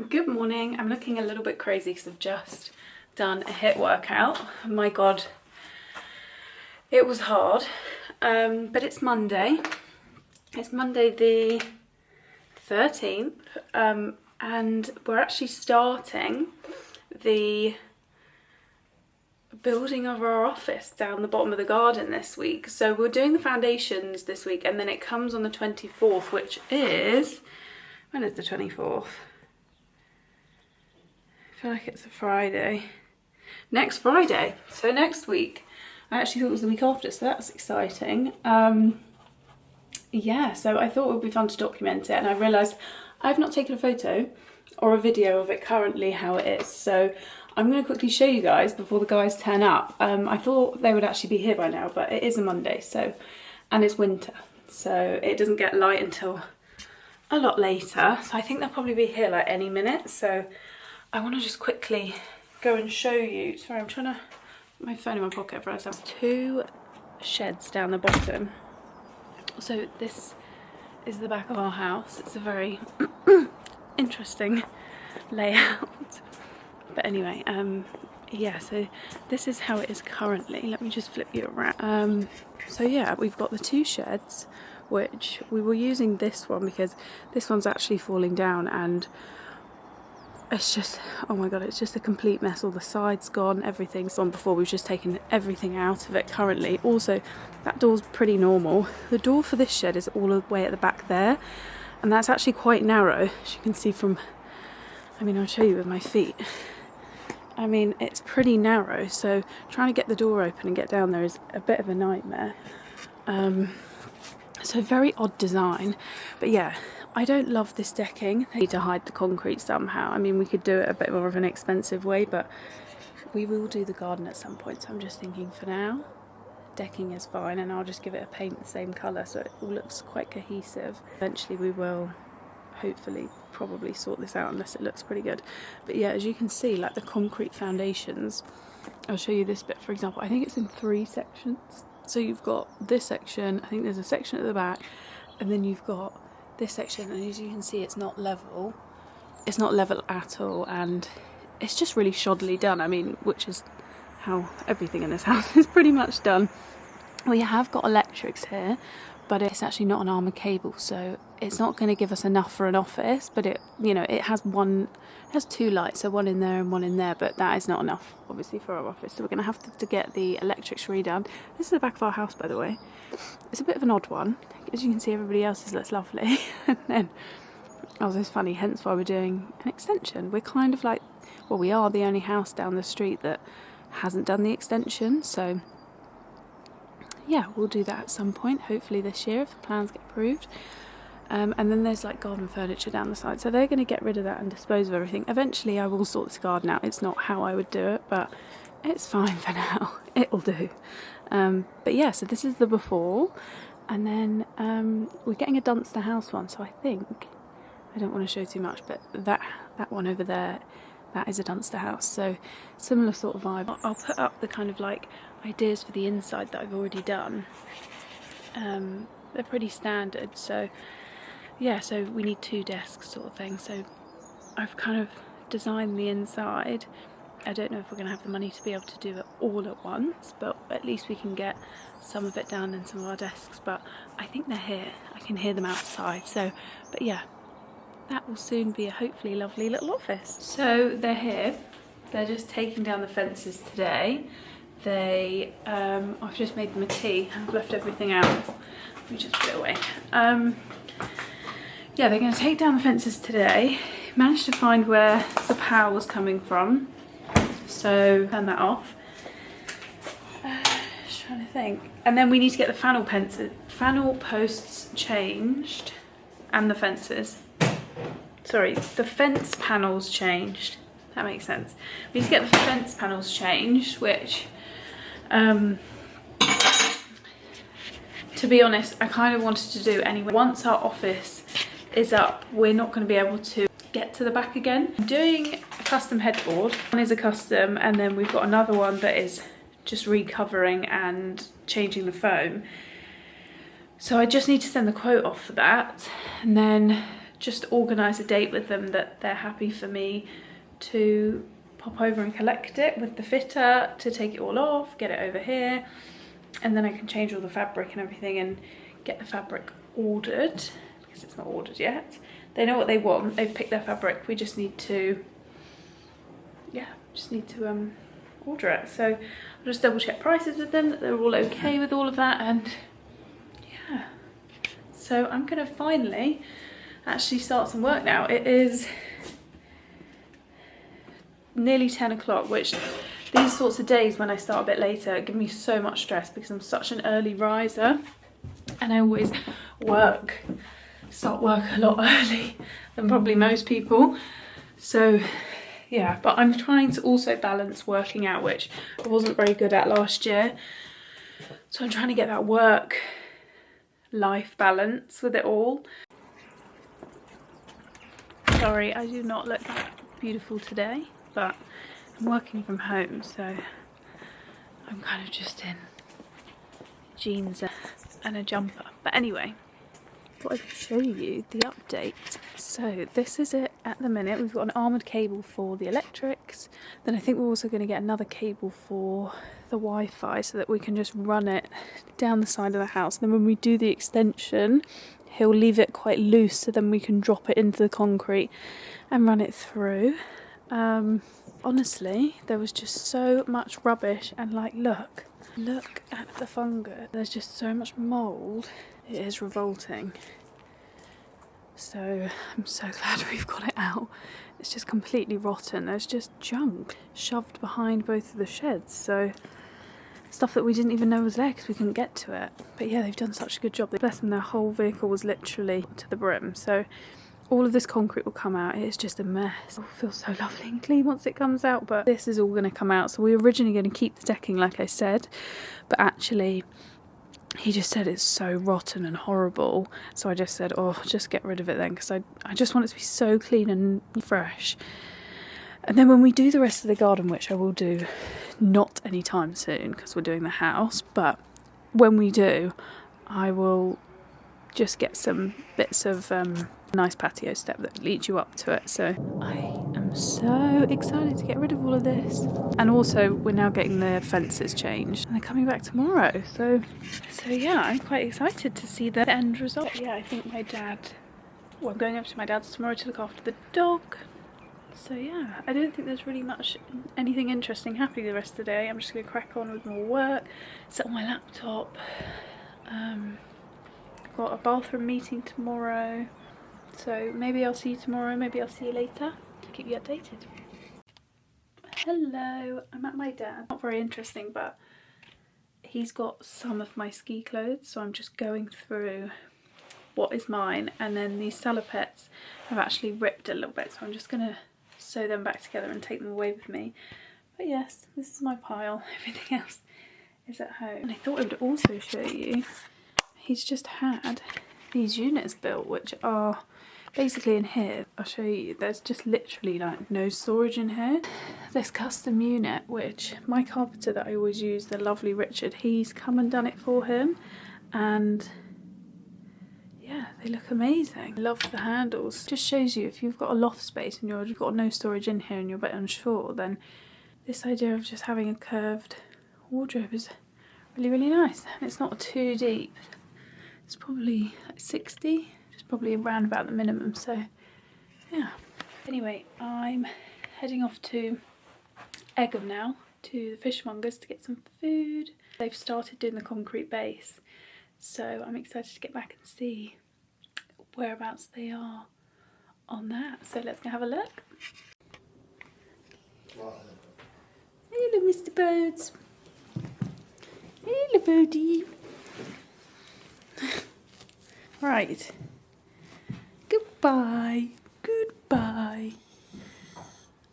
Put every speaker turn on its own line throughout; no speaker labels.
Good morning. I'm looking a little bit crazy because I've just done a HIIT workout. My God, it was hard, but it's Monday. It's Monday the 13th, and we're actually starting the building of our office down the bottom of the garden this week. So we're doing the foundations this week, and then it comes on the 24th, which is, when is the 24th? I feel like it's a Friday. Next Friday, so next week. I actually thought it was the week after, so that's exciting. Yeah, so I thought it would be fun to document it, and I realised I've not taken a photo or a video of it currently how it is. So I'm going to quickly show you guys before the guys turn up. I thought they would actually be here by now, but it is a Monday, so, and it's winter, so it doesn't get light until a lot later. So I think they'll probably be here like any minute. So I want to just quickly go and show you. Sorry, I'm trying to put my phone in my pocket for us. There's two sheds down the bottom. So this is the back of our house. It's a very interesting layout. But anyway, yeah, so this is how it is currently. Let me just flip you around. So yeah, we've got the two sheds, which we were using this one because this one's actually falling down, and it's just, oh my God, it's just a complete mess. All the sides gone, everything's on before. We've just taken everything out of it currently. Also, that door's pretty normal. The door for this shed is all the way at the back there, and that's actually quite narrow, as you can see from, I mean, I'll show you with my feet. I mean, it's pretty narrow, so trying to get the door open and get down there is a bit of a nightmare. So very odd design, but yeah, I don't love this decking. They need to hide the concrete somehow. I mean, we could do it a bit more of an expensive way, but we will do the garden at some point. So I'm just thinking for now, decking is fine, and I'll just give it a paint the same colour so it all looks quite cohesive. Eventually we will hopefully probably sort this out unless it looks pretty good. But yeah, as you can see, like the concrete foundations, I'll show you this bit for example. I think it's in 3 sections. So you've got this section, I think there's a section at the back, and then you've got this section, and as you can see, it's not level. It's not level at all, and it's just really shoddily done. I mean, which is how everything in this house is pretty much done. We have got electrics here, but it's actually not an armoured cable, so it's not going to give us enough for an office. But it, you know, it has 2 lights, so one in there and one in there, but that is not enough, obviously, for our office. So we're going to have to get the electrics redone. This is the back of our house, by the way. It's a bit of an odd one. As you can see, everybody else's looks lovely. And then, oh, this is funny, hence why we're doing an extension. We're kind of like, well, we are the only house down the street that hasn't done the extension, so yeah, we'll do that at some point, hopefully this year if the plans get approved. And then there's like garden furniture down the side, so they're going to get rid of that and dispose of everything. Eventually I will sort this garden out. It's not how I would do it, but it's fine for now. It'll do. But yeah, so this is the before, and then we're getting a Dunster house one, so I think, I don't want to show too much, but that one over there, that is a Dunster house, so similar sort of vibe. I'll put up the kind of like ideas for the inside that I've already done. They're pretty standard, so yeah, so we need 2 desks sort of thing. So I've kind of designed the inside. I don't know if we're going to have the money to be able to do it all at once, but at least we can get some of it done in some of our desks. But I think they're here. I can hear them outside. So, but yeah, that will soon be a hopefully lovely little office. So they're here. They're just taking down the fences today. They, I've just made them a tea. I've left everything out. Let me just put it away. Yeah, they're going to take down the fences today. Managed to find where the power was coming from, so turn that off. Just trying to think. And then we need to get the fanel posts changed, and the fences. Sorry, the fence panels changed. That makes sense. We need to get the fence panels changed, which, to be honest, I kind of wanted to do anyway. Once our office is up, we're not going to be able to get to the back again. I'm doing a custom headboard. One is a custom, and then we've got another one that is just recovering and changing the foam. So I just need to send the quote off for that, and then just organise a date with them that they're happy for me to pop over and collect it with the fitter, to take it all off, get it over here, and then I can change all the fabric and everything and get the fabric ordered, because it's not ordered yet. They know what they want, they've picked their fabric, we just need to, yeah, order it. So I'll just double check prices with them, that they're all okay with all of that, and yeah. So I'm gonna finally actually start some work now. It is nearly 10 o'clock, which these sorts of days when I start a bit later give me so much stress because I'm such an early riser and I always start work a lot early than probably most people. So yeah, but I'm trying to also balance working out, which I wasn't very good at last year. So I'm trying to get that work-life balance with it all. Sorry, I do not look that beautiful today, but I'm working from home, so I'm kind of just in jeans and a jumper. But anyway, I thought I'd show you the update. So this is it at the minute. We've got an armoured cable for the electrics. Then I think we're also going to get another cable for the Wi-Fi so that we can just run it down the side of the house. And then when we do the extension, he'll leave it quite loose so then we can drop it into the concrete and run it through. Honestly, there was just so much rubbish, and like look at the fungus. There's just so much mould. It is revolting. So I'm so glad we've got it out. It's just completely rotten. There's just junk shoved behind both of the sheds, so stuff that we didn't even know was there because we couldn't get to it. But yeah, they've done such a good job. Bless them, their whole vehicle was literally to the brim. So all of this concrete will come out. It's just a mess. It feels so lovely and clean once it comes out, but this is all going to come out. So we were originally going to keep the decking like I said, but actually he just said it's so rotten and horrible. So I just said, oh, just get rid of it then, because I just want it to be so clean and fresh. And then when we do the rest of the garden, which I will do not anytime soon because we're doing the house, but when we do, I will just get some bits of nice patio step that leads you up to it. So I am so excited to get rid of all of this. And also we're now getting the fences changed and they're coming back tomorrow. So yeah, I'm quite excited to see the end result. Yeah, I think I'm going up to my dad's tomorrow to look after the dog. So yeah, I don't think there's really anything interesting happening the rest of the day. I'm just going to crack on with more work, sit on my laptop. I've got a bathroom meeting tomorrow, so maybe I'll see you tomorrow, maybe I'll see you later. Keep you updated. Hello, I'm at my dad. Not very interesting, but he's got some of my ski clothes, so I'm just going through what is mine, and then these salopettes have actually ripped a little bit, so I'm just going to sew them back together and take them away with me. But yes, this is my pile. Everything else is at home. And I thought I would also show you, he's just had these units built, which are basically in here. I'll show you, there's just literally like no storage in here. This custom unit, which my carpenter that I always use, the lovely Richard, he's come and done it for him, and yeah, they look amazing. I love the handles. Just shows you if you've got a loft space and you've got no storage in here and you're a bit unsure, then this idea of just having a curved wardrobe is really, really nice. And it's not too deep. It's probably like 60, just probably around about the minimum, so yeah. Anyway, I'm heading off to Egham now, to the fishmongers to get some food. They've started doing the concrete base, so I'm excited to get back and see whereabouts they are on that. So let's go have a look. Hello, Mr. Birds. Hello, birdie. Right. Goodbye. Goodbye.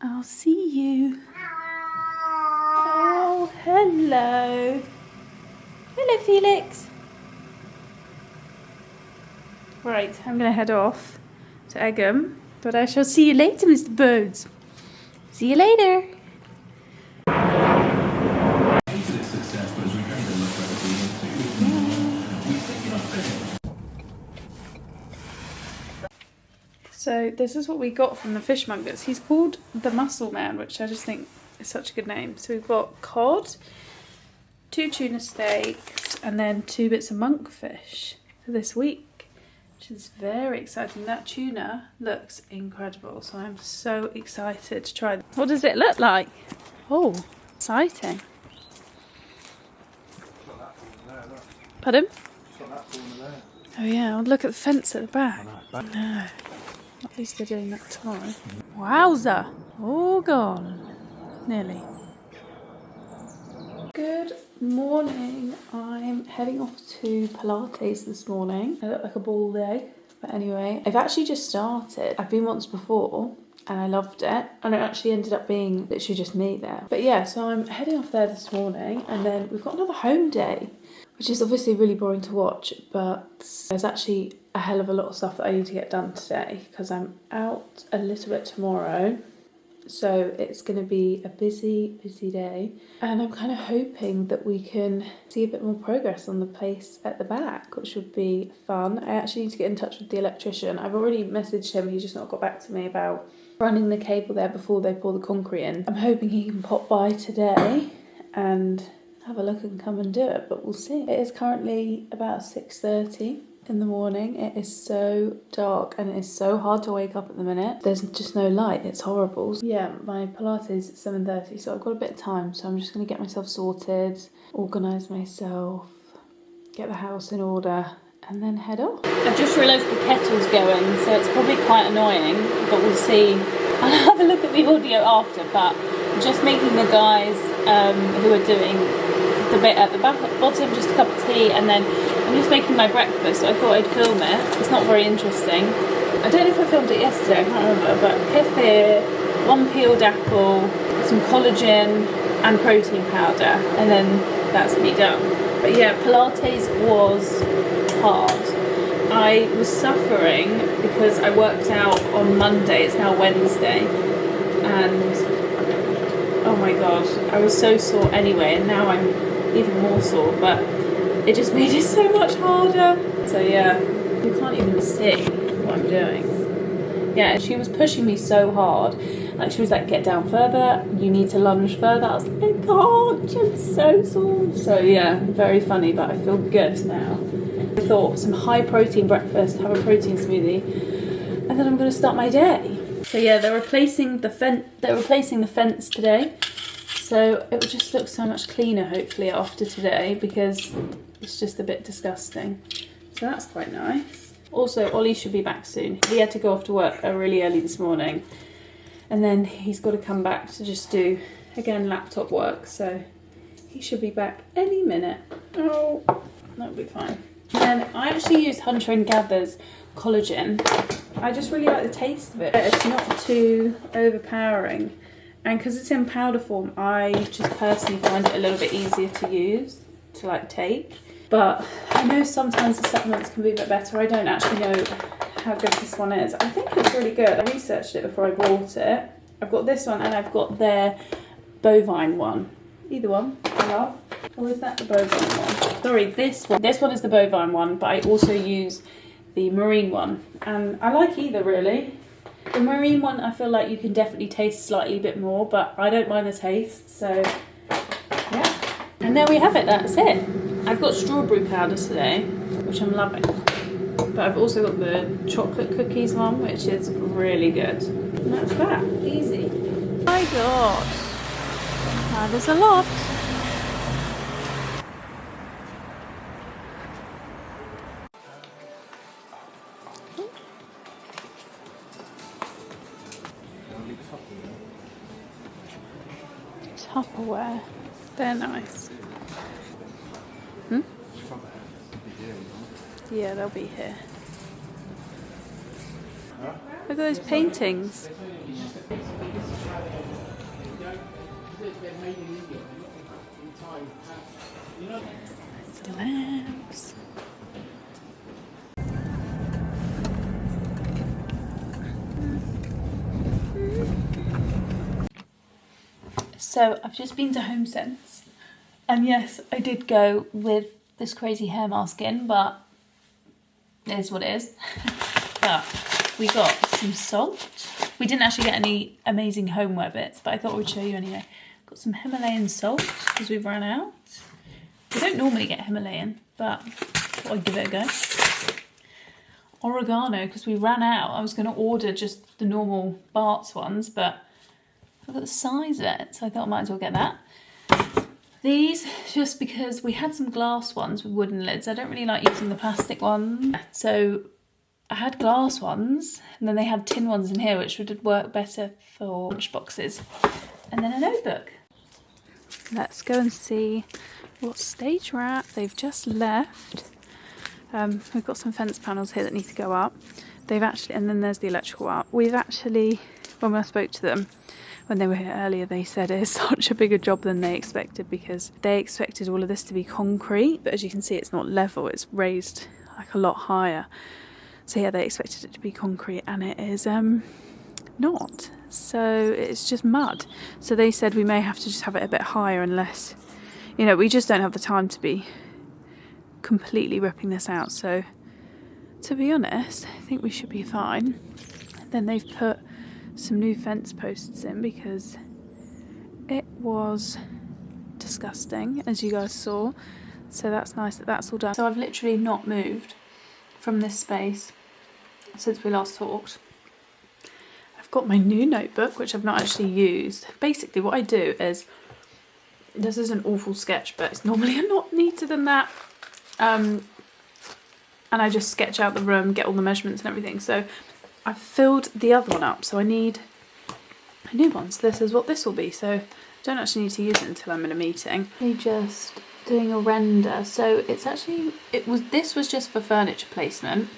I'll see you. Oh, hello. Hello, Felix. Right, I'm going to head off to Egham, but I shall see you later, Mr. Birds. See you later. So this is what we got from the fishmongers. He's called the Mussel Man, which I just think is such a good name. So we've got cod, 2 tuna steaks, and then 2 bits of monkfish for this week, which is very exciting. That tuna looks incredible, so I'm so excited to try. What does it look like? Oh, exciting. Pardon? Oh yeah, I'll look at the fence at the back. No. At least they're doing that tomorrow. Wowza! All gone. Nearly. Good morning. I'm heading off to Pilates this morning. I look like a ball day. But anyway, I've actually just started. I've been once before and I loved it. And it actually ended up being literally just me there. But yeah, so I'm heading off there this morning and then we've got another home day, which is obviously really boring to watch, but there's actually a hell of a lot of stuff that I need to get done today because I'm out a little bit tomorrow. So it's going to be a busy, busy day. And I'm kind of hoping that we can see a bit more progress on the place at the back, which would be fun. I actually need to get in touch with the electrician. I've already messaged him, he's just not got back to me about running the cable there before they pour the concrete in. I'm hoping he can pop by today and have a look and come and do it, but we'll see. It is currently about 6:30 in the morning. It is so dark and it is so hard to wake up at the minute. There's just no light, it's horrible. Yeah, my Pilates is at 7:30, so I've got a bit of time, so I'm just gonna get myself sorted, organise myself, get the house in order, and then head off. I've just realised the kettle's going, so it's probably quite annoying, but we'll see. I'll have a look at the audio after, but I'm just making the guys who are doing the bit at the bottom just a cup of tea, and then I'm just making my breakfast, so I thought I'd film it. It's not very interesting. I don't know if I filmed it yesterday, I can't remember, but kefir, 1 peeled apple, some collagen and protein powder, and then that's me done. But yeah, Pilates was hard. I was suffering because I worked out on Monday, it's now Wednesday, and oh my god, I was so sore anyway, and now I'm even more sore, but it just made it so much harder. So yeah, you can't even see what I'm doing. Yeah, she was pushing me so hard. Like she was like, get down further, you need to lunge further. I was like, I can't, I'm so sore. So yeah, very funny, but I feel good now. I thought some high protein breakfast, have a protein smoothie, and then I'm gonna start my day. So yeah, they're replacing the fence today. So it will just look so much cleaner, hopefully, after today, because it's just a bit disgusting. So that's quite nice. Also, Ollie should be back soon. He had to go off to work really early this morning. And then he's got to come back to just do, again, laptop work. So he should be back any minute. Oh, that'll be fine. And then I actually used Hunter & Gather's collagen. I just really like the taste of it. It's not too overpowering. And because it's in powder form, I just personally find it a little bit easier to use, to like take. But I know sometimes the supplements can be a bit better. I don't actually know how good this one is. I think it's really good. I researched it before I bought it. I've got this one and I've got their bovine one. Either one, I love. Or is that the bovine one? Sorry, this one. This one is the bovine one, but I also use the marine one. And I like either really. The marine one, I feel like you can definitely taste slightly a bit more, but I don't mind the taste, so yeah. And there we have it, that's it. I've got strawberry powder today, which I'm loving. But I've also got the chocolate cookies one, which is really good. And that's that, easy. Oh my god, that is a lot. Tupperware, they're nice. Yeah, they'll be here. Look at those paintings. The lamps. So I've just been to HomeSense, and yes, I did go with this crazy hair mask in, but it is what it is. But we got some salt. We didn't actually get any amazing homeware bits, but I thought we'd show you anyway. Got some Himalayan salt because we've run out. We don't normally get Himalayan, but I thought I'd give it a go. Oregano because we ran out. I was going to order just the normal Bart's ones, but I've got the size of it, so I thought I might as well get that. These, just because we had some glass ones with wooden lids. I don't really like using the plastic ones. So I had glass ones, and then they had tin ones in here, which would work better for lunch boxes. And then a notebook. Let's go and see what stage we're at. They've just left. We've got some fence panels here that need to go up. They've actually, and then there's the electrical up. We've actually, when I spoke to them, when they were here earlier, they said it's such a bigger job than they expected because they expected all of this to be concrete, but as you can see, it's not level, it's raised like a lot higher. So yeah, they expected it to be concrete and it is not. So it's just mud. So they said we may have to just have it a bit higher unless, you know, we just don't have the time to be completely ripping this out. So to be honest, I think we should be fine. Then they've put some new fence posts in because it was disgusting, as you guys saw. So that's nice that that's all done. So I've literally not moved from this space since we last talked. I've got my new notebook, which I've not actually used. Basically what I do is, this is an awful sketch, but it's normally a lot neater than that. And I just sketch out the room, get all the measurements and everything. So I've filled the other one up, so I need a new one. So this is what this will be. So I don't actually need to use it until I'm in a meeting. Just doing a render. So it's actually, this was just for furniture placement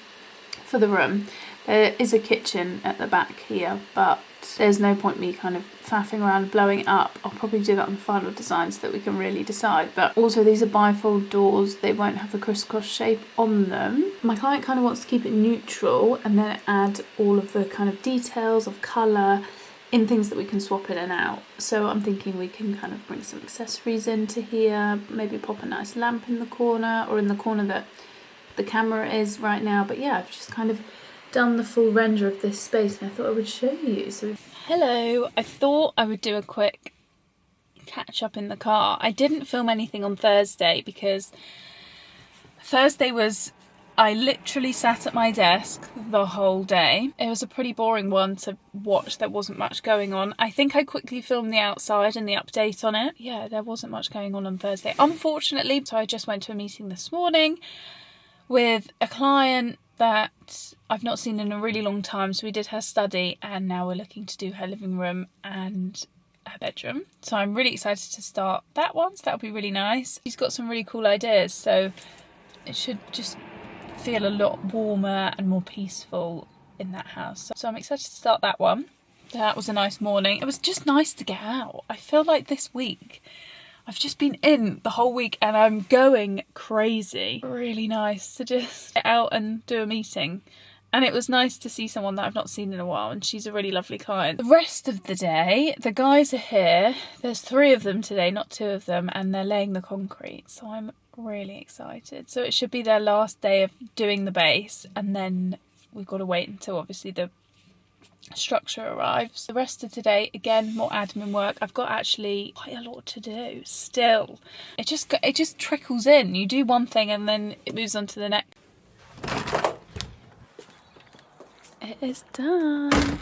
for the room. There is a kitchen at the back here, but there's no point me kind of faffing around blowing it up. I'll probably do that on the final design so that we can really decide. But also these are bifold doors. They won't have the crisscross shape on them. My client kind of wants to keep it neutral and then add all of the kind of details of colour in things that we can swap in and out. So I'm thinking we can kind of bring some accessories into here, maybe pop a nice lamp in the corner or in the corner that the camera is right now. But yeah, I've just kind of done the full render of this space and I thought I would show you. So hello, I thought I would do a quick catch up in the car. I didn't film anything on Thursday because Thursday was, I literally sat at my desk the whole day. It was a pretty boring one to watch. There wasn't much going on. I think I quickly filmed the outside and the update on it. Yeah, there wasn't much going on Thursday, unfortunately. So I just went to a meeting this morning with a client that I've not seen in a really long time. So we did her study and now we're looking to do her living room and her bedroom. So I'm really excited to start that one. So that'll be really nice. She's got some really cool ideas. So it should just feel a lot warmer and more peaceful in that house. So I'm excited to start that one. That was a nice morning. It was just nice to get out. I feel like this week I've just been in the whole week and I'm going crazy. Really nice to just get out and do a meeting. And it was nice to see someone that I've not seen in a while, and she's a really lovely client. The rest of the day, the guys are here. There's 3 of them today, not 2 of them, and they're laying the concrete. So I'm really excited. So it should be their last day of doing the base, and then we've got to wait until obviously the structure arrives. The rest of today, again, more admin work. I've got actually quite a lot to do still. It just trickles in. You do one thing and then it moves on to the next. It is done.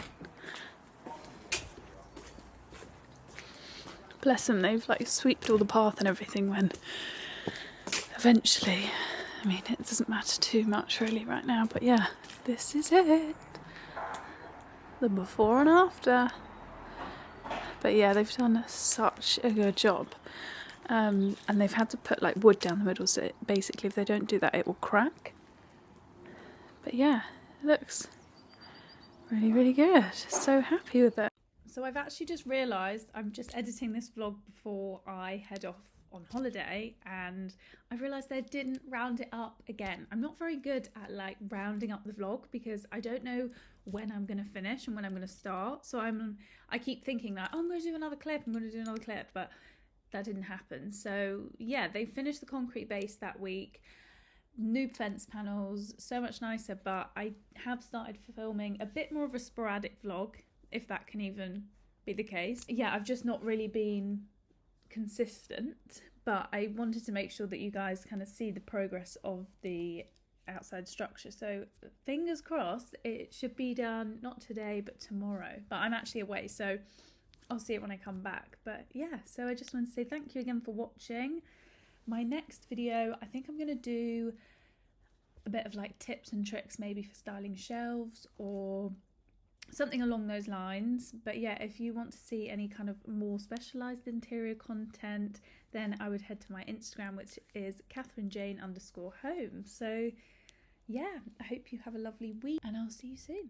Bless them, they've like sweeped all the path and everything when eventually, I mean, it doesn't matter too much really right now, but yeah, this is it. The before and after. But yeah, they've done such a good job. And they've had to put like wood down the middle, so basically if they don't do that it will crack. But yeah, it looks really, really good. So happy with it. So I've actually just realised I'm just editing this vlog before I head off on holiday, and I realised I didn't round it up again. I'm not very good at like rounding up the vlog because I don't know when I'm going to finish and when I'm going to start. So I keep thinking that, oh, I'm going to do another clip, but that didn't happen. So yeah, they finished the concrete base that week.
new fence panels, so much nicer, but I have started filming a bit more of a sporadic vlog, if that can even be the case. Yeah, I've just not really been consistent, but I wanted to make sure that you guys kind of see the progress of the outside structure. So fingers crossed it should be done not today but tomorrow, but I'm actually away, so I'll see it when I come back. But yeah, so I just want to say thank you again for watching. My next video, I think I'm going to do a bit of like tips and tricks maybe for styling shelves or something along those lines. But yeah, if you want to see any kind of more specialised interior content, then I would head to my Instagram, which is KatherineJane_home. So yeah, I hope you have a lovely week and I'll see you soon.